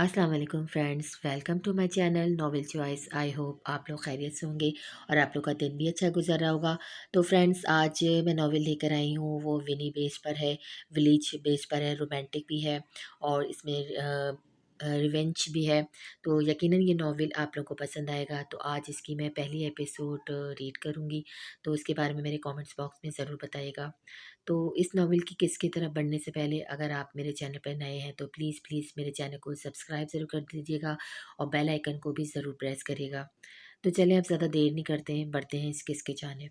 अस्सलाम वालेकुम friends, welcome to my channel novel choice. I hope आप लोग खैरियत से होंगे और आप लोग का दिन भी अच्छा गुजर रहा होगा। तो फ्रेंड्स, आज मैं नॉवेल लेकर आई हूँ, वो विनी बेस पर है, विलेज बेस पर है, रोमांटिक भी है और इसमें रिवेंज भी है। तो यकीनन ये नॉवेल आप लोगों को पसंद आएगा। तो आज इसकी मैं पहली एपिसोड रीड करूँगी, तो इसके बारे में मेरे कमेंट्स बॉक्स में ज़रूर बताइएगा। तो इस नॉवेल की किसकी तरफ बढ़ने से पहले अगर आप मेरे चैनल पर नए हैं तो प्लीज़ प्लीज़ मेरे चैनल को सब्सक्राइब ज़रूर कर दीजिएगा और बेल आइकन को भी ज़रूर प्रेस करिएगा। तो चलिए अब ज़्यादा देर नहीं करते हैं, बढ़ते हैं इस किसके जाने।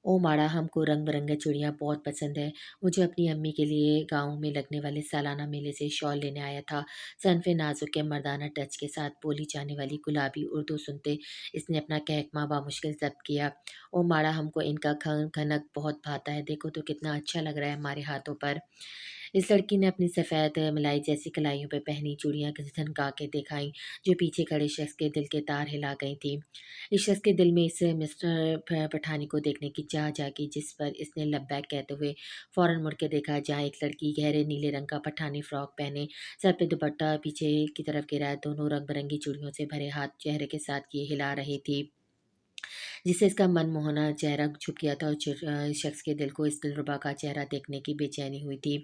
ओ माड़ा, हमको रंग बिरंगे चूड़ियाँ बहुत पसंद है। मुझे अपनी अम्मी के लिए गाँव में लगने वाले सालाना मेले से शॉल लेने आया था। सनफ़े नाजुक के मर्दाना टच के साथ बोली जाने वाली गुलाबी उर्दू सुनते इसने अपना कहकमा बामुश्किल ज़ब्त किया। ओ माड़ा, हमको इनका खनक बहुत भाता है। देखो तो कितना अच्छा लग रहा है हमारे हाथों पर। इस लड़की ने अपनी सफ़ेद मलाई जैसी कलाइयों पे पहनी चूड़ियाँ झनका के दिखाईं, जो पीछे खड़े शख्स के दिल के तार हिला गई थीं। इस शख्स के दिल में इस मिस्टर पठानी को देखने की चाह जागी, जिस पर इसने लब्बैक कहते हुए फ़ौरन मुड़ के देखा, जहाँ एक लड़की गहरे नीले रंग का पठानी फ्रॉक पहने, सर पे दुपट्टा पीछे की तरफ गिरा, दोनों रंग-बिरंगी चूड़ियों से भरे हाथ चेहरे के साथ किए हिला रही थी, जिससे इसका मनमोहना चेहरा झुक गया था और इस शख्स के दिल को इस दिलरुबा का चेहरा देखने की बेचैनी हुई थी।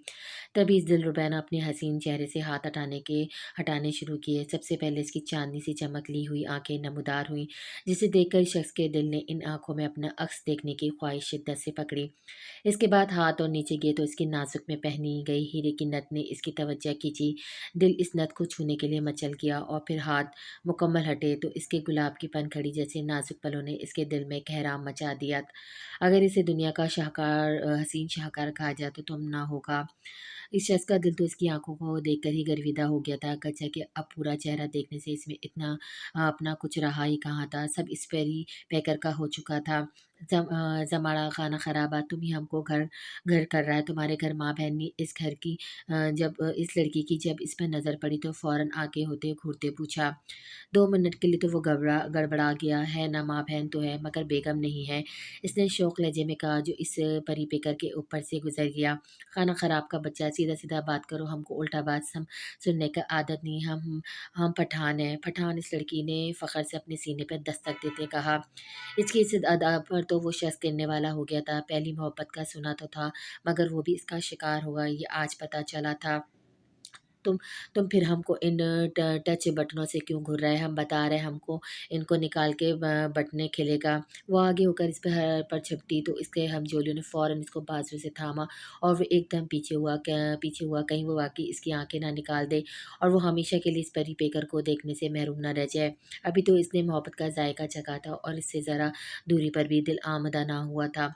तभी इस दिलरुबा ने अपने हसीन चेहरे से हाथ हटाने शुरू किए। सबसे पहले इसकी चांदनी सी चमक ली हुई आंखें नमूदार हुईं, जिसे देखकर इस शख्स के दिल ने इन आंखों में अपना अक्स देखने की ख्वाहिश शिद्दत से पकड़ी। इसके बाद हाथ और नीचे गए तो इसकी नाजुक में पहनी गई हीरे की नथ ने इसकी तवज्जो खींची। दिल इस नथ को छूने के लिए मचल गया और फिर हाथ मुकम्मल हटे तो इसके गुलाब की पनखड़ी जैसे नाजुक पलों ने इसके दिल में कहराम मचा दिया। अगर इसे दुनिया का शाहकार हसीन शाहकार कहा जाए तो तुम ना होगा। इस शख्स का दिल तो इसकी आंखों को देखकर ही गर्विदा हो गया था। गचा कि अब पूरा चेहरा देखने से इसमें इतना अपना कुछ रहा ही कहाँ था। सब इस पैरी पैकर का हो चुका था। ज़माना खाना खराबा, तुम ही हमको घर घर कर रहा है। तुम्हारे घर माँ बहन ने इस घर की जब इस लड़की की जब इस पर नज़र पड़ी तो फ़ौरन आगे होते घूरते पूछा। 2 मिनट के लिए तो वो गड़बड़ा गया है ना, माँ बहन तो है मगर बेगम नहीं है। इसने शौक लहजे में कहा, जो इस परी पेकर के ऊपर से गुजर गया। खाना खराब का बच्चा, सीधा सीधा बात करो, हमको उल्टा बात सुनने का आदत नहीं। हम पठान हैं। पठान, इस लड़की ने फ़ख्र से अपने सीने पर दस्तक देते कहा। इसकी इस अदा पर तो वो शख्स गिरने वाला हो गया था। पहली मोहब्बत का सुना तो था, मगर वो भी इसका शिकार हुआ, ये आज पता चला था। तुम तुम फिर हमको इन टच बटनों से क्यों घूर रहे हैं? हम बता रहे हैं हमको इनको निकाल के बटने खेलेगा। वो आगे होकर इस पर झपटी तो इसके हमजोलियों ने फ़ौरन इसको बाजू से थामा और वो एकदम पीछे हुआ, कहीं वो वाक़ई इसकी आँखें ना निकाल दे और वो हमेशा के लिए इस परी पेकर को देखने से महरूम ना रह जाए। अभी तो इसने मोहब्बत का ज़ायक़ा चखा था और इससे ज़रा दूरी पर भी दिल आमदा ना हुआ था।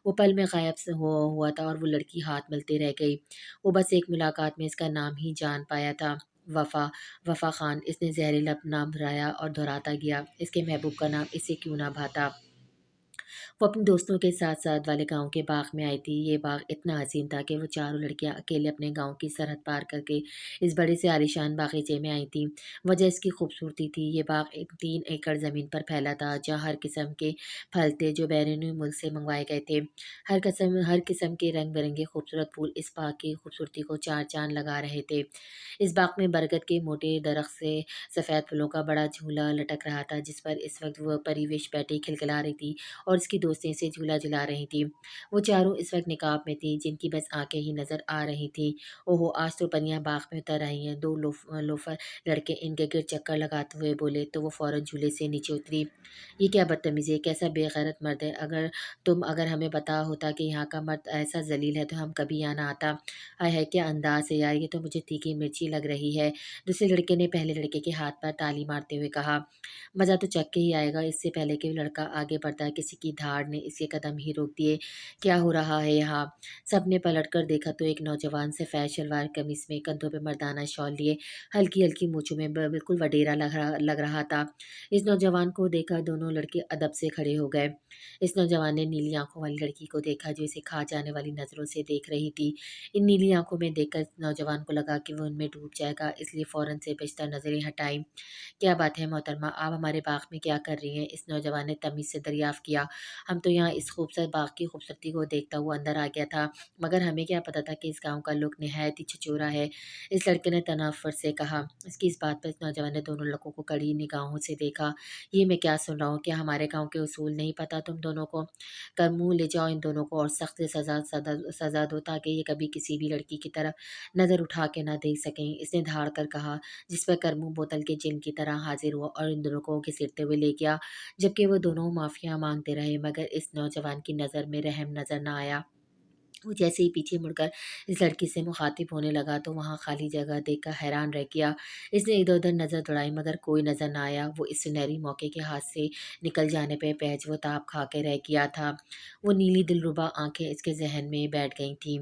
वो पल में गायब स हो हुआ था और वो लड़की हाथ मलते रह गई। वो बस एक मुलाकात में इसका नाम ही जान पाया था, वफ़ा, वफ़ा ख़ान। इसने ज़हरीला नाम दोहराया और दोहराता गया, इसके महबूब का नाम इसे क्यों ना भाता। वो अपने दोस्तों के साथ-साथ वाले गाँव के बाग में आई थी। ये बाग इतना हसीन था कि वो चारों लड़कियाँ अकेले अपने गाँव की सरहद पार करके इस बड़े से आलीशान बागीचे में आई थीं। वजह इसकी खूबसूरती थी। ये बाग एक 3 एकड़ ज़मीन पर फैला था, जहाँ हर किस्म के फल थे, जो बैरूनी मुल्क से मँगवाए गए थे। हर किस्म के रंग-बिरंगे खूबसूरत फूल इस बाग की खूबसूरती को चार चाँद लगा रहे थे। इस बाग में बरगद के मोटे दरख्त से सफ़ेद फूलों का बड़ा झूला लटक रहा था, जिस पर इस वक़्त वो परिवेश बैठी खिलखिला रही थी और उसकी दोस्तें इसे झूला-झुला रही थीं। वो चारों इस वक़्त निकाब में थीं, जिनकी बस आँखें ही नज़र आ रही थीं। ओहो! आज तो परियाँ बाग में उतर आई हैं। 2 लोफर लड़के इनके गिर्द चक्कर लगाते हुए बोले, तो वो फ़ौरन झूले से नीचे उतरी। "ये क्या बदतमीज़ी है, कैसा बेगैरत मर्द है! अगर हमें पता होता कि यहाँ का मर्द ऐसा ज़लील है, तो हम कभी यहाँ ना आता। हाय हाय! क्या अंदाज़ है यार, ये तो मुझे तीखी मिर्ची लग रही है।" दूसरे लड़के ने पहले लड़के के हाथ पर ताली मारते हुए कहा। "मज़ा तो चख के ही आएगा।" इससे पहले कि वो लड़का आगे बढ़ता, किसी की धाड़ ने इसके कदम ही रोक दिए। "क्या हो रहा है यहाँ?" सबने पलटकर देखा तो एक नौजवान सफ़ेद शलवार कमीज़ में, कंधों पे मर्दाना शॉल लिए, हल्की-हल्की मूँछों में बिल्कुल वडेरा लग रहा था। इस नौजवान को देखकर दोनों लड़के अदब से खड़े हो गए। इस नौजवान ने नीली आँखों वाली लड़की को देखा, जो इसे खा जाने वाली नज़रों से देख रही थी। इन नीली आँखों में देखकर इस नौजवान को लगा कि वो उनमें डूब जाएगा, इसलिए फ़ौरन से बचता नज़रें हटाईं। "क्या बात है मोहतरमा, आप हमारे बाग में क्या कर रही हैं?" इस नौजवान ने तमीज़ से दरियाफ़्त किया। हम तो यहाँ इस खूबसूरत बाग की खूबसूरती को देखता हुआ अंदर आ गया था, मगर हमें क्या पता था कि इस गाँव का लुक निहायत ही छिछोरा है। इस लड़के ने तनाफ़ुर से कहा। इसकी इस बात पर इस नौजवान ने दोनों लड़कों को कड़ी निगाहों से देखा। ये मैं क्या सुन रहा हूँ? क्या हमारे गाँव के उसूल नहीं पता तुम दोनों को? कर मुँह ले जाओ इन दोनों को और सख्त से सज़ा दो ताकि ये कभी किसी भी लड़की की तरफ नज़र उठा के ना देख सकें। इसने धाड़ कर कहा, जिस पर करमू बोतल के जिन की तरह हाजिर हुआ और इन दोनों को घसीटते हुए ले गया, जबकि वो दोनों माफ़िया मांगते रहे, मगर इस नौजवान की नज़र में रहम नज़र न आया। वो जैसे ही पीछे मुड़कर इस लड़की से मुखातिब होने लगा तो वहाँ खाली जगह देखकर हैरान रह गया। इसने इधर-उधर नज़र दौड़ाई मगर कोई नज़र न आया। वो इस सुनहरी मौके के हाथ से निकल जाने पे महज़ वो ताब खा के रह गया था। वो नीली दिलरुबा आँखें इसके ज़हन में बैठ गई थीं।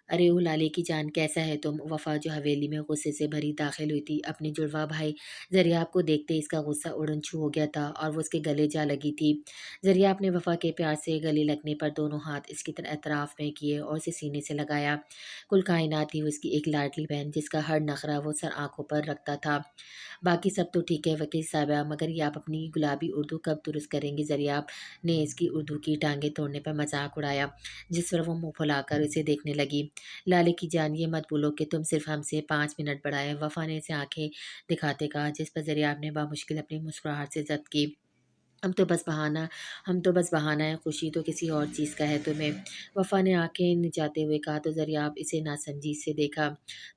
अरे ओ लाले की जान, कैसा है तुम? वफ़ा जो हवेली में गुस्से से भरी दाखिल हुई थी, अपने जुड़वा भाई ज़रियाब को देखते ही इसका गुस्सा उड़न-छू हो गया था और वो उसके गले जा लगी थी। ज़रियाब ने वफ़ा के प्यार से गले लगने पर दोनों हाथ इसकी एतराफ़ में किए और उसे सीने से लगाया। कुल कायनात थी वो उसकी एक लाडली बहन जिसका हर नखरा वो सर आँखों पर रखता था। बाकी सब तो ठीक है वकील साहबा, मगर ये आप अपनी गुलाबी उर्दू कब दुरुस्त करेंगी? ज़रियाब ने इसकी उर्दू की टाँगें तोड़ने पर मज़ाक उड़ाया, जिस पर वो मुँह फुलाकर उसे देखने लगी। लाले की जान, ये मत भूलो कि तुम सिर्फ हमसे 5 मिनट बड़ा है, वफ़ा ने इसे आंखें दिखाते कहा, जिस पर ज़रियाब ने बामुश्किल अपनी मुस्कुराहट से जब्त की। हम तो बस बहाना हम तो बस बहाना है, खुशी तो किसी और चीज़ का है तुम्हें। वफ़ा ने आँखें निचाते हुए कहा तो ज़रियाब इसे नासमझी से देखा।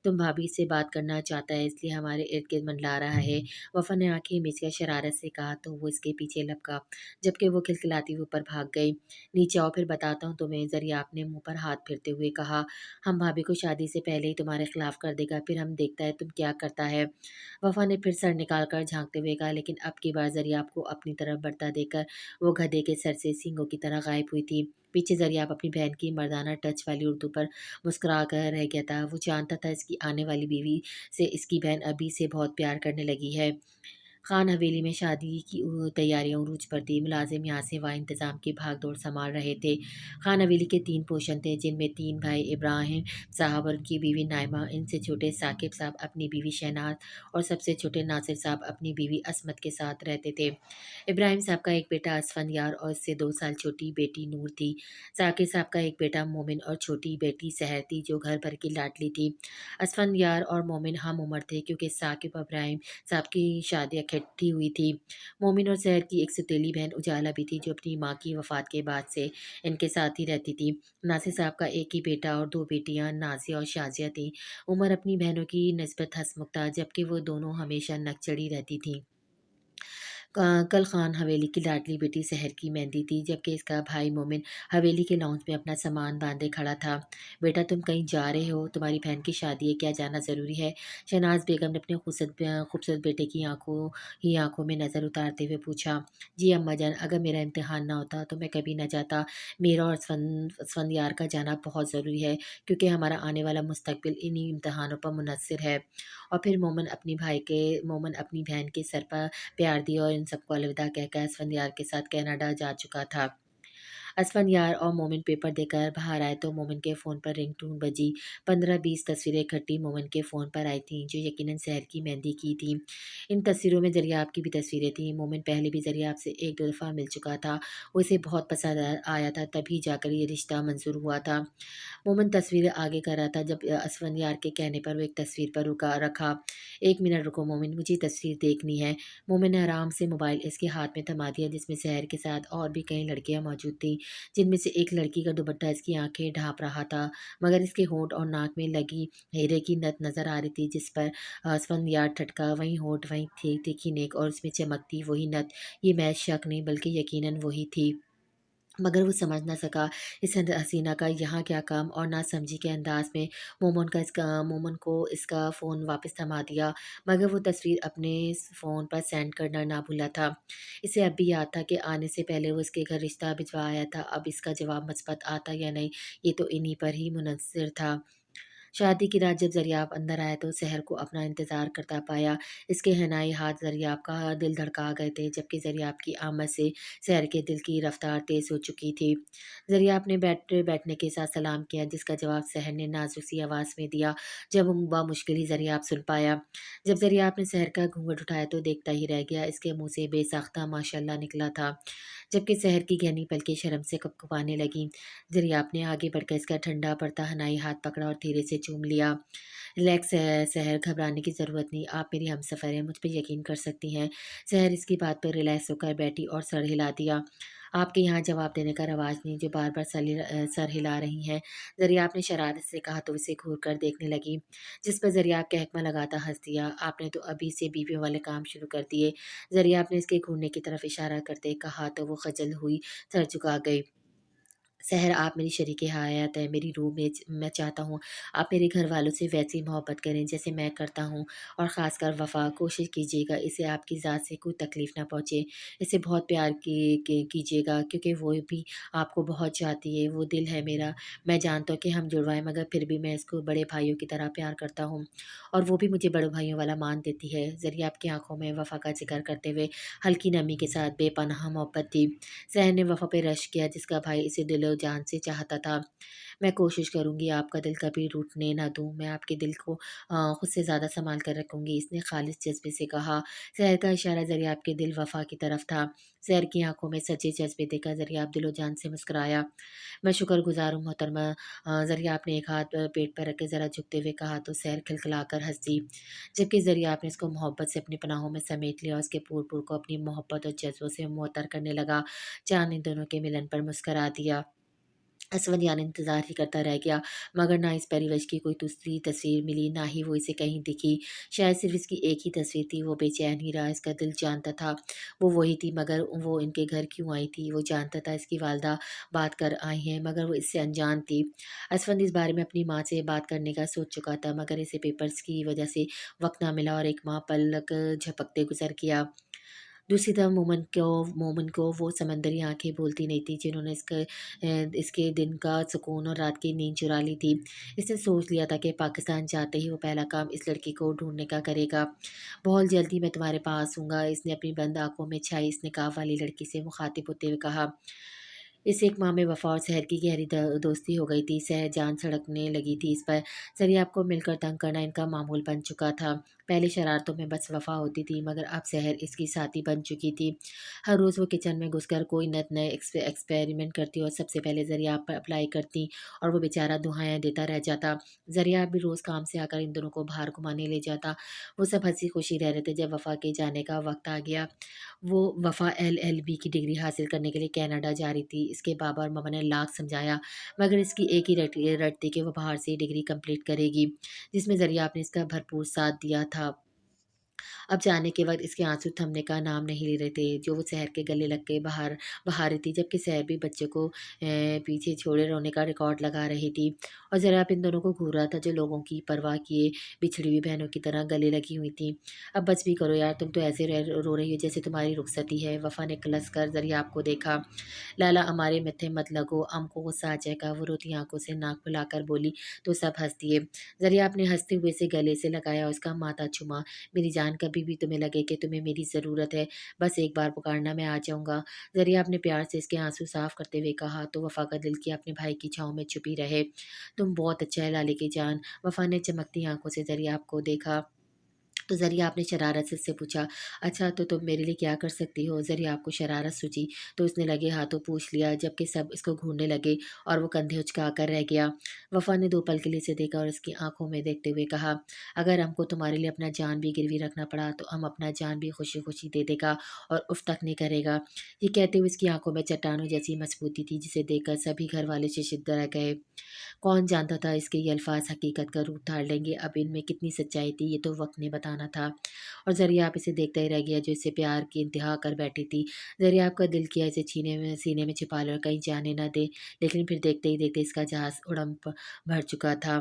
तुम भाभी से बात करना चाहता है इसलिए हमारे इर्द-गिर्द मंडला रहा है। वफ़ा ने आँखें मीचकर शरारत से कहा तो वो इसके पीछे लपका, जबकि वो खिलखिलाती हुई ऊपर भाग गई। नीचे आओ फिर बताता हूँ तुम्हें, ज़रियाब ने मुँह पर हाथ फेरते हुए कहा। हम भाभी को शादी से पहले ही तुम्हारे खिलाफ कर देगा, फिर हम देखता है तुम क्या करता है। वफ़ा ने फिर सर निकाल कर झाँकते हुए कहा, लेकिन अब की बार ज़रियाब को अपनी तरफ बढ़ता देखकर वो गधे के सर से सींगों की तरह गायब हुई थी। पीछे ज़रियाब अपनी बहन की मर्दाना टच वाली उर्दू पर मुस्कुरा कर रह गया था। वो जानता था इसकी आने वाली बीवी से इसकी बहन अभी से बहुत प्यार करने लगी है। खान हवेली में शादी की तैयारियां उरूज पर थी। मुलाजिम यहाँ से वहाँ इंतज़ाम की भाग-दौड़ संभाल रहे थे। खान हवेली के 3 पोर्शन थे, जिनमें 3 भाई इब्राहिम साहब और उनकी बीवी नाइमा, इनसे छोटे साकिब साहब अपनी बीवी शहनाज और सबसे छोटे नासिर साहब अपनी बीवी असमत के साथ रहते थे। इब्राहिम साहब का एक बेटा असफंद और उससे 2 साल छोटी बेटी नूर थी। साकिब साहब का एक बेटा मोमिन और छोटी बेटी सहर थी, जो घर भर की लाडली थी। असफंद और मोमिन हम उम्र थे क्योंकि साकिब और इब्राहिम साहब की शादी इकट्ठी हुई थी। मोमिन और सहर की एक सौतेली बहन उजाला भी थी, जो अपनी माँ की वफ़ात के बाद से इनके साथ ही रहती थी। नासिर साहब का एक ही बेटा और 2 बेटियाँ नाज़िया और शाज़िया थीं। उमर अपनी बहनों की निस्बत हँसमुख था, जबकि वो दोनों हमेशा नकचढ़ी रहती थीं। कल खान हवेली की लाडली बेटी सहर की मेहंदी थी, जबकि इसका भाई मोमिन हवेली के लॉन्ज में अपना सामान बांधे खड़ा था। बेटा तुम कहीं जा रहे हो? तुम्हारी बहन की शादी है, क्या जाना ज़रूरी है? शहनाज बेगम ने अपने खूबसूरत बेटे की आंखों में नज़र उतारते हुए पूछा। जी अम्मा जान, अगर मेरा इम्तिहान ना होता तो मैं कभी ना जाता। मेरा और स्फंदियार का जाना बहुत ज़रूरी है, क्योंकि हमारा आने वाला मुस्तकबिल इन्हीं इम्तिहानों पर मुनहसर है। और फिर मोमन अपनी बहन के सर पर प्यार दिया और इन सबको अलविदा कहकर असफंदियार के साथ कनाडा जा चुका था। असफंदियार और मोमिन पेपर देकर बाहर आए तो मोमिन के फ़ोन पर रिंगटोन बजी। 15-20 तस्वीरें इकट्ठी मोमिन के फ़ोन पर आई थीं, जो यकीनन सहर की मेहंदी की थीं। इन तस्वीरों में ज़रियाब की भी तस्वीरें थीं। मोमिन पहले भी ज़रियाब से 1-2 दफ़ा मिल चुका था। उसे बहुत पसंद आया था, तभी जाकर ये रिश्ता मंज़ूर हुआ था। मोमिन तस्वीरें आगे कर रहा था जब असफंदियार के कहने पर वो एक तस्वीर पर रखा। 1 मिनट रुको मोमिन, मुझे तस्वीर देखनी है। मोमिन ने आराम से मोबाइल इसके हाथ में थमा दिया, जिसमें सहर के साथ और भी कई लड़कियां मौजूद थीं, जिनमें से एक लड़की का दुपट्टा इसकी आंखें ढाँप रहा था, मगर इसके होंठ और नाक में लगी हीरे की नथ नज़र आ रही थी, जिस पर असफंदियार ठटका। वहीं होंठ, वहीं थी तीखी नेक और उसमें चमकती वही नथ। ये महज शक नहीं बल्कि यकीनन वही थी। मगर वो समझ ना सका इस हसीना का यहाँ क्या काम, और नासमझी के अंदाज में मोमन को इसका फ़ोन वापस थमा दिया, मगर वो तस्वीर अपने फ़ोन पर सेंड करना ना भूला था। इसे अब भी याद था कि आने से पहले वो इसके घर रिश्ता भिजवा आया था। अब इसका जवाब मस्बत आता या नहीं, ये तो इन्हीं पर ही मुनहसर था। शादी की रात जब ज़रियाब अंदर आया तो सहर को अपना इंतज़ार करता पाया। इसके हनाई हाथ ज़रियाब का दिल धड़का गए थे, जबकि ज़रियाब की आमद से सहर के दिल की रफ़्तार तेज़ हो चुकी थी। ज़रियाब ने बैठने के साथ सलाम किया, जिसका जवाब सहर ने नाज़ुक सी आवाज़ में दिया, जब बमुश्किल ही ज़रियाब सुन पाया। जब ज़रियाब ने सहर का घूंघट उठाया तो देखता ही रह गया। इसके मुँह से बेसाख्ता माशाअल्लाह निकला था, जबकि सहर की गहनी पलकें शर्म से कँपकँपाने लगीं। ज़रियाब ने आगे बढ़कर इसका ठंडा पड़ता हनाई हाथ पकड़ा और धीरे से चूम लिया। रिलैक्स है सहर, घबराने की ज़रूरत नहीं, आप मेरी हमसफ़र हैं, मुझ पे यकीन कर सकती हैं। सहर इसकी बात पर रिलैक्स होकर बैठी और सर हिला दिया। आपके यहाँ जवाब देने का रवाज नहीं, जो बार-बार सर हिला रही हैं। ज़रियाब ने शरारत से कहा तो उसे घूर कर देखने लगी, जिस पर ज़रियाब कहकमा लगाता हँस दिया। आपने तो अभी से बीवियों वाले काम शुरू कर दिए। ज़रियाब ने इसके घूरने की तरफ इशारा करते कहा तो वो खजल हुई सर झुका गई। सहर, आप मेरी शरीके हयात हैं, मेरी रूह में मैं चाहता हूँ आप मेरे घर वालों से वैसी मोहब्बत करें जैसे मैं करता हूँ, और ख़ासकर वफ़ा, कोशिश कीजिएगा इसे आपकी ज़ात से कोई तकलीफ़ ना पहुँचे। इसे बहुत प्यार कीजिएगा, क्योंकि वो भी आपको बहुत चाहती है, वो दिल है मेरा। मैं जानता हूँ कि हम जुड़वा हैं, मगर फिर भी मैं इसको बड़े भाइयों की तरह प्यार करता हूँ, और वो भी मुझे बड़े भाइयों वाला मान देती है। ज़रिया आपकी आँखों में वफ़ा का ज़िक्र करते हुए हल्की नमी के साथ बेपनाह मोहब्बत थी। सहर ने वफ़ा पे रश्क किया, जिसका भाई इसे दिलो-जान से चाहता था। मैं कोशिश करूँगी आपका दिल कभी टूटने ना दूँ, मैं आपके दिल को खुद से ज़्यादा सँभाल कर रखूँगी, इसने ख़ालिस जज़्बे से कहा। सहर का इशारा ज़रियाब के दिल वफ़ा की तरफ था। सहर की आँखों में सच्चे जज़्बे देखकर ज़रियाब दिलो-जान से मुस्कुराया। मैं शुक्रगुज़ार हूँ मोहतरमा। ज़रियाब ने एक हाथ पेट पर रख के ज़रा झुकते हुए कहा तो सहर खिलखिलाकर हँस दी, जबकि ज़रियाब ने उसको मोहब्बत से अपनी पनाहों में समेट लिया और उसके पूर-पूर को अपनी मोहब्बत और जज़्बों से मुअत्तर करने लगा। चाँद इन दोनों के मिलन पर मुस्कुरा दिया। असवद इंतज़ार ही करता रह गया, मगर ना इस परिवेश की कोई दूसरी तस्वीर मिली, ना ही वो इसे कहीं दिखी। शायद सिर्फ़ इसकी एक ही तस्वीर थी, वो बेचैन ही रहा, इसका दिल जानता था, वो वही थी, मगर वो इनके घर क्यों आई थी? वो जानता था इसकी वालिदा बात कर आई हैं, मगर वो इससे अनजान थी। असफंद इस बारे में अपनी माँ से बात करने का सोच चुका था, मगर इसे पेपर्स की वजह से वक़्त ना मिला और एक माह पलक झपकते गुज़र गया। दूसरी तरफ मोमिन को वो समंदरी आँखें भूलती नहीं थी, जिन्होंने इसके दिन का सुकून और रात की नींद चुरा ली थी। इसने सोच लिया था कि पाकिस्तान जाते ही वो पहला काम इस लड़की को ढूँढने का करेगा। बहुत जल्दी मैं तुम्हारे पास आऊँगा, इसने अपनी बंद आँखों में छाई इस नकाब वाली लड़की से मुखातिब होते हुए कहा। इस एक माह में वफ़ा और सहर की गहरी दोस्ती हो गई थी। सहर जान सड़कने लगी थी इस पर। सरियाब को मिलकर तंग करना इनका मामूल बन चुका था। पहले शरारतों में बस वफ़ा होती थी, मगर अब सहर इसकी साथी बन चुकी थी। हर रोज़ वो किचन में घुसकर कोई नए एक्सपेरिमेंट करती और सबसे पहले ज़रियाब पर अप्लाई करती, और वो बेचारा दुहाएँ देता रह जाता। ज़रियाब भी रोज़ काम से आकर इन दोनों को बाहर घुमाने ले जाता। वो सब हँसी-खुशी रह रहे थे। जब वफ़ा के जाने का वक़्त आ गया, वो वफ़ा एलएलबी की डिग्री हासिल करने के लिए कनाडा जा रही थी। इसके बाबा और मम्मा ने लाख समझाया, मगर इसकी एक ही रट थी कि वो बाहर से ही डिग्री कंप्लीट करेगी, जिसमें ज़रियाब ने इसका भरपूर साथ दिया था। अब जाने के वक़्त इसके आँसू थमने का नाम नहीं ले रहे थे, जो वो सहर के गले लग के बहा रही थी, जबकि सहर भी बच्चे को पीछे छोड़े रोने का रिकॉर्ड लगा रही थी, और ज़रा इन दोनों को घूर रहा था, जो लोगों की परवाह किए बिछड़ी हुई बहनों की तरह गले लगी हुई थीं। अब बस भी करो यार, तुम तो ऐसे रो रही हो जैसे तुम्हारी रुखसती है। वफ़ा ने कलस कर ज़रियाब को देखा। लाला हमारे मत्थे मत लगो, हमको गुस्सा आ जाएगा। वो रोती आँखों से नाक फुलाकर बोली, तो सब हँस दिए। ज़रियाब ने हँसते हुए इसे गले से लगाया और उसका माथा चूमा। मेरी जान, कभी भी तुम्हें लगे कि तुम्हें मेरी ज़रूरत है, बस एक बार पुकारना, मैं आ जाऊँगा। ज़रिया ने प्यार से इसके आँसू साफ़ करते हुए कहा तो वफ़ा का दिल किया अपने भाई की छाँव में छुपी रहे। तुम बहुत अच्छा है लाले की जान। वफ़ा ने चमकती आँखों से ज़रिया को देखा। तो ज़रिया आपने शरारत से उससे पूछा, अच्छा तो तुम मेरे लिए क्या कर सकती हो? ज़रिया आपको शरारत सूझी तो उसने लगे हाथों पूछ लिया, जबकि सब इसको घूरने लगे और वो कंधे उचकाकर रह गया। वफ़ा ने 2 पल के लिए उसे देखा और उसकी आँखों में देखते हुए कहा, अगर हमको तुम्हारे लिए अपना जान भी गिरवी रखना पड़ा तो हम अपना जान भी खुशी-खुशी दे देगा और उफ़ तक नहीं करेगा। ये कहते हुए उसकी आँखों में चट्टानों जैसी मज़बूती थी, जिसे देखकर सभी घरवाले शिशिर रह गए। कौन जानता था इसके ये अल्फाज हकीकत का रूप धार लेंगे। अब इनमें कितनी सच्चाई थी, ये तो वक्त ने बताना था। और ज़रिया आप इसे देखता ही रह गया, जो इसे प्यार की इंतहा कर बैठी थी। ज़रिया आपका दिल किया इसे सीने में छिपा ले और कहीं जाने ना दे, लेकिन फिर देखते ही देखते इसका जहाज़ उड़न भर चुका था।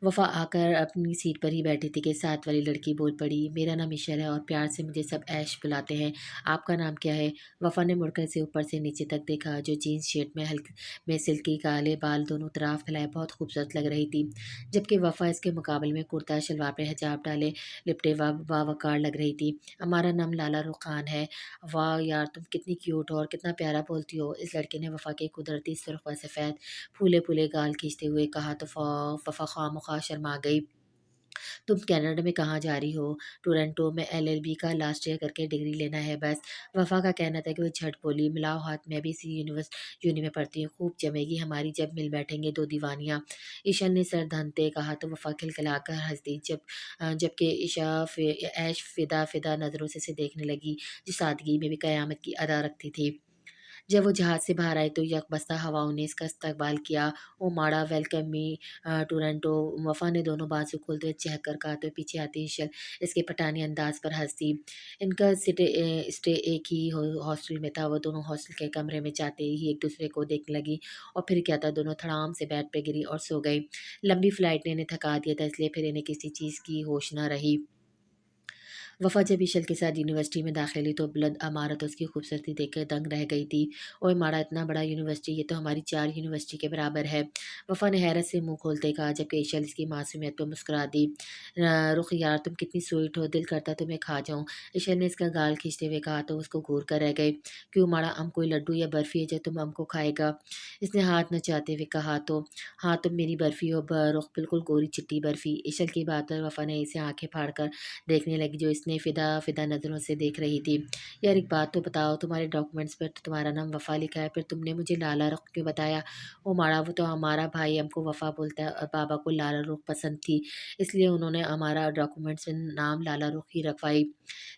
वफ़ा आकर अपनी सीट पर ही बैठी थी कि साथ वाली लड़की बोल पड़ी, मेरा नाम इशल है और प्यार से मुझे सब ऐश बुलाते हैं। आपका नाम क्या है? वफ़ा ने मुड़कर से ऊपर से नीचे तक देखा। जो जीन्स शर्ट में हल्क में सिल्की काले बाल दोनों तरफ फैलाए बहुत खूबसूरत लग रही थी। जबकि वफ़ा इसके मुकाबले में कुर्ता शलवार पे हिजाब डाले लिपटे बावकार लग रही थी। हमारा नाम लाला रुख खान है। वाह यार, तुम कितनी क्यूट हो और कितना प्यारा बोलती हो। इस लड़के ने वफ़ा के कुदरती सुर्ख व सफ़ेद फूले-फूले गाल खींचते हुए कहा तो वफ़ा ख़ामख़ा शर्मा गई। तुम कनाडा में कहाँ जा रही हो? टोरंटो में एलएलबी का लास्ट ईयर करके डिग्री लेना है बस। वफ़ा का कहना था कि वो झट बोली, मिलाओ हाथ, मैं भी इसी यूनी में पढ़ती हूँ, खूब जमेगी हमारी जब मिल बैठेंगे दो दीवानियाँ। ईशा ने सर धनते कहा तो वफ़ा खिलखिलाकर हँस दी। जबकि ईशा ऐश फ़िदा-फ़िदा नज़रों से इसे देखने लगी, जो सादगी में भी क़यामत की अदा रखती थी। जब वो जहाज़ से बाहर आई तो यकबस्ता हवाओं ने इसका इस्तकबाल किया। "ओ माड़ा वेलकम मी टोरंटो।" वफ़ा ने दोनों बाजू खोलते हुए चहक कर कहा तो पीछे आती ईशल इसके पठानी अंदाज़ पर हँस दी। इनका स्टे एक ही हॉस्टल में था। वो दोनों हॉस्टल के कमरे में जाते ही एक-दूसरे को देखने लगी और फिर क्या था, दोनों धड़ाम से बेड पे गिरी और सो गई। लंबी फ्लाइट ने इन्हें थका दिया था, इसलिए फिर इन्हें किसी चीज़ की होश ना रही। वफ़ा जब इशल के साथ यूनिवर्सिटी में दाखिल हुई तो बुलंद इमारत उसकी खूबसूरती देखकर दंग रह गई थी। ओए माड़ा, इतना बड़ा यूनिवर्सिटी, ये तो हमारी 4 यूनिवर्सिटी के बराबर है। वफ़ा ने हैरत से मुँह खोलते कहा जबकि इशल इसकी मासूमियत पर मुस्कुरा दी। रुख यार, तुम कितनी स्वीट हो, दिल करता तुम्हें खा जाऊँ। इशल ने इसका गाल खींचते हुए कहा तो उसको घूर कर रह गए। क्यों माड़ा, कोई लड्डू या बर्फ़ी है जो तुम को खाएगा? इसने हाथ नचाते हुए कहा तो। हाँ, तुम मेरी बर्फ़ी हो रुख, बिल्कुल गोरी चिट्टी बर्फ़ी। इशल की बात पर वफ़ा ने इसे आँखें फाड़ कर देखने लगी, जो इसने फ़िदा-फ़िदा नज़रों से देख रही थी। यार एक बात तो बताओ, तुम्हारे डॉक्यूमेंट्स पर तो तुम्हारा नाम वफ़ा लिखा है, फिर तुमने मुझे लाला रुख क्यों बताया? ओ माड़ा, वो तो हमारा भाई हमको वफ़ा बोलता है और बाबा को लाला रुख पसंद थी, इसलिए उन्होंने हमारा डॉक्यूमेंट्स में नाम लाला रुख ही रखवाई।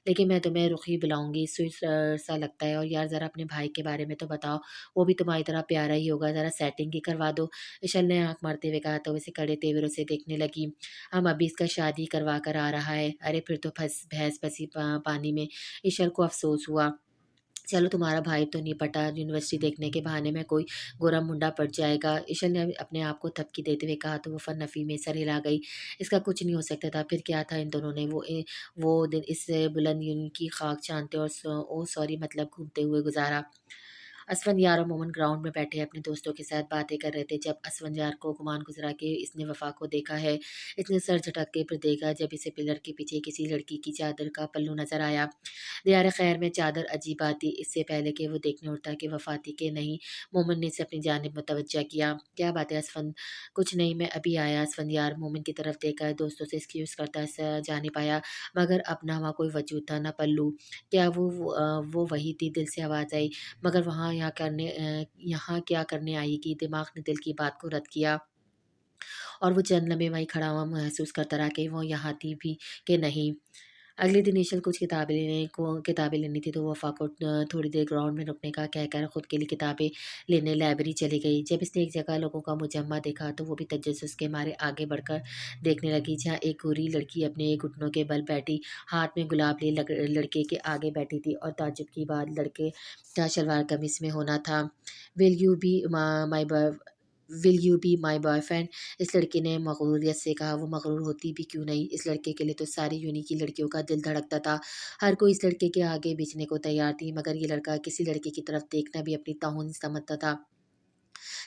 लेकिन मैं तुम्हें रुख ही बुलाऊँगी, स्वीट सा लगता है। और यार ज़रा अपने भाई के बारे में तो बताओ, वो भी तुम्हारी तरह प्यारा ही होगा, ज़रा सेटिंग ही करवा दो। इशल ने आँख मारते हुए कहा तो उसे कड़े तेवरों से देखने लगी। हम अभी इसका शादी करवा कर आ रहा है। अरे फिर तो भैंस फंसी पानी में। ईशर को अफ़सोस हुआ। चलो तुम्हारा भाई तो नहीं पटा, यूनिवर्सिटी देखने के बहाने में कोई गोरा मुंडा पट जाएगा। ईशर ने अपने आप को थपकी देते हुए कहा तो वो फन-नफ़ी में सर हिला गई। इसका कुछ नहीं हो सकता था, फिर क्या था इन दोनों ने वो दिन इस बुलंद यूनि की खाक छानते और ओह सॉरी मतलब घूमते हुए गुज़ारा। असफंदियार और मोमन ग्राउंड में बैठे अपने दोस्तों के साथ बातें कर रहे थे जब असफंदियार को गुमान गुजरा कि इसने वफा को देखा है। इसने सर झटक के फिर देखा जब इसे पिलर के पीछे किसी लड़की की चादर का पल्लू नजर आया। दियार खैर में चादर अजीब बात थी। इससे पहले कि वो देखने उठता कि वफा थी कि नहीं, मोमन ने इसे अपनी जानिब मुतवज्जा किया। क्या बात है असफंद? कुछ नहीं, मैं अभी आया। असफंदियार मोमन की तरफ देखा, दोस्तों से एक्सक्यूज करता जा नहीं पाया, मगर अब ना वहाँ कोई वजूद था, ना पल्लू। क्या वो वही थी? दिल से आवाज़ आई। मगर यहाँ क्या करने आई कि दिमाग ने दिल की बात को रद्द किया और वो चंद लम्हे वहीं खड़ा हुआ महसूस करता रहा कि वो यहाँ थी भी कि नहीं। अगले दिन ईशल कुछ किताबें लेनी थी तो वफ़ा को थोड़ी देर ग्राउंड में रुकने का कहकर खुद के लिए किताबें लेने लाइब्रेरी चली गई। जब इसने एक जगह लोगों का मुजम्मा देखा तो वो भी तजस्सुस के मारे आगे बढ़कर देखने लगी, जहाँ एक गोरी लड़की अपने घुटनों के बल बैठी, हाथ में गुलाब लिए लड़के के आगे बैठी थी और ताज्जुब की बात, लड़के का शलवार कमीज़ में होना था। Will you be my boy will you be my boyfriend? इस लड़के ने मगरूरियत से कहा। वो मगरूर होती भी क्यों नहीं, इस लड़के के लिए तो सारी यूनी की लड़कियों का दिल धड़कता था। हर कोई इस लड़के के आगे बेचने को तैयार थी, मगर ये लड़का किसी लड़के की तरफ देखना भी अपनी तौहीन समझता था।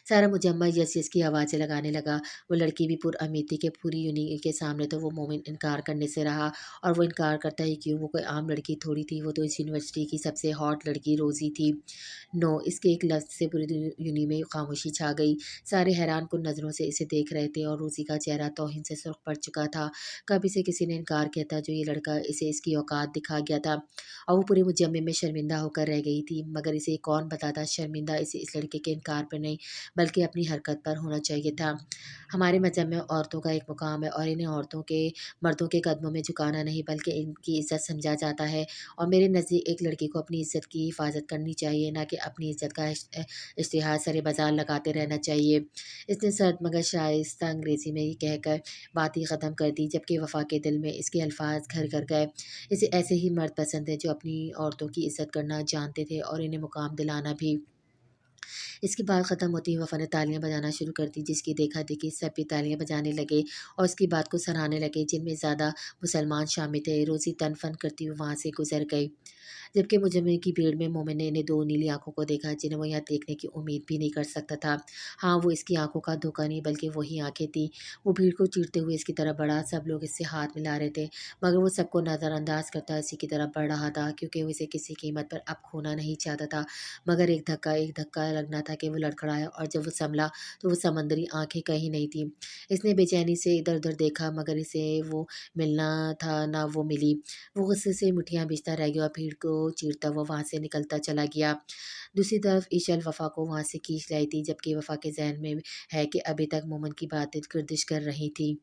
सारा मुजम्मा यस यस की आवाज़ें लगाने लगा। वो लड़की भी पुरअमीर थी कि पूरी यूनी के सामने तो वो मोमिन इनकार करने से रहा, और वो इनकार करता ही क्यों, वो कोई आम लड़की थोड़ी थी, वो तो इस यूनिवर्सिटी की सबसे हॉट लड़की रोज़ी थी। नो, इसके एक लफ्ज़ से पूरी यूनि में खामोशी छा गई। सारे हैरान कुन नज़रों से इसे देख रहे थे और रोज़ी का चेहरा तौहीन से सुर्ख पड़ चुका था। कब इसे किसी ने इनकार किया था जो ये लड़का इसे इसकी औकात दिखा गया था, और वो पूरे मुजम्मे में शर्मिंदा होकर रह गई थी। मगर इसे कौन बताता शर्मिंदा इसे इस लड़के के इनकार पर नहीं, बल्कि अपनी हरकत पर होना चाहिए था। हमारे मज़हब में औरतों का एक मुकाम है और इन्हें औरतों के मर्दों के कदमों में झुकाना नहीं बल्कि इनकी इज़्ज़त समझा जाता है, और मेरे नज़दीक एक लड़की को अपनी इज़्ज़त की हिफाज़त करनी चाहिए, ना कि अपनी इज़्ज़त का इश्तिहार सरे बाज़ार लगाते रहना चाहिए। इसने सर्द मगर शाइस्ता अंग्रेज़ी में ही कहकर बात ही ख़त्म कर दी, जबकि वफ़ा के दिल में इसके अल्फ़ाज़ घर घर गए। इसे ऐसे ही मर्द पसंद है जो अपनी औरतों की इज़्ज़त करना जानते थे और इन्हें मुकाम दिलाना भी। اس کی بات ختم ہوتے ہی وفا نے تالیاں بجانا شروع کر دی، جس کی دیکھا دیکھی سب بھی تالیاں بجانے لگے اور اس کی بات کو سراہنے لگے، جن میں زیادہ مسلمان شامل تھے۔ روزی تن فن کرتی ہوئی وہاں سے گزر گئی، جبکہ مجرمین کی بھیڑ میں مومن نے دو نیلی آنکھوں کو دیکھا جنہیں وہ یہاں دیکھنے کی امید بھی نہیں کر سکتا تھا۔ ہاں، وہ اس کی آنکھوں کا دھوکہ نہیں بلکہ وہی آنکھیں تھیں۔ وہ بھیڑ کو چیرتے ہوئے اس کی طرف بڑھا، سب لوگ اس سے ہاتھ ملا رہے تھے، مگر وہ سب کو نظر انداز کرتا اسی کی طرف بڑھ رہا تھا، کیونکہ وہ اسے کسی قیمت پر اب کھونا نہیں چاہتا تھا۔ مگر ایک دھکا لگنا تھا کہ وہ لڑکھڑایا، اور جب وہ سنبھلا تو وہ سمندری آنکھیں کہیں نہیں تھیں۔ اس نے بے چینی سے ادھر ادھر دیکھا، مگر اسے وہ ملنا تھا نہ وہ ملی۔ وہ غصے سے مٹھیاں بھیجتا رہ گیا اور بھیڑ کو چیرتا ہوا وہاں سے نکلتا چلا گیا۔ دوسری طرف ایشل وفا کو وہاں سے کھینچ لائی تھی، جبکہ وفا کے ذہن میں ہے کہ ابھی تک مومن کی باتیں گردش کر رہی تھی۔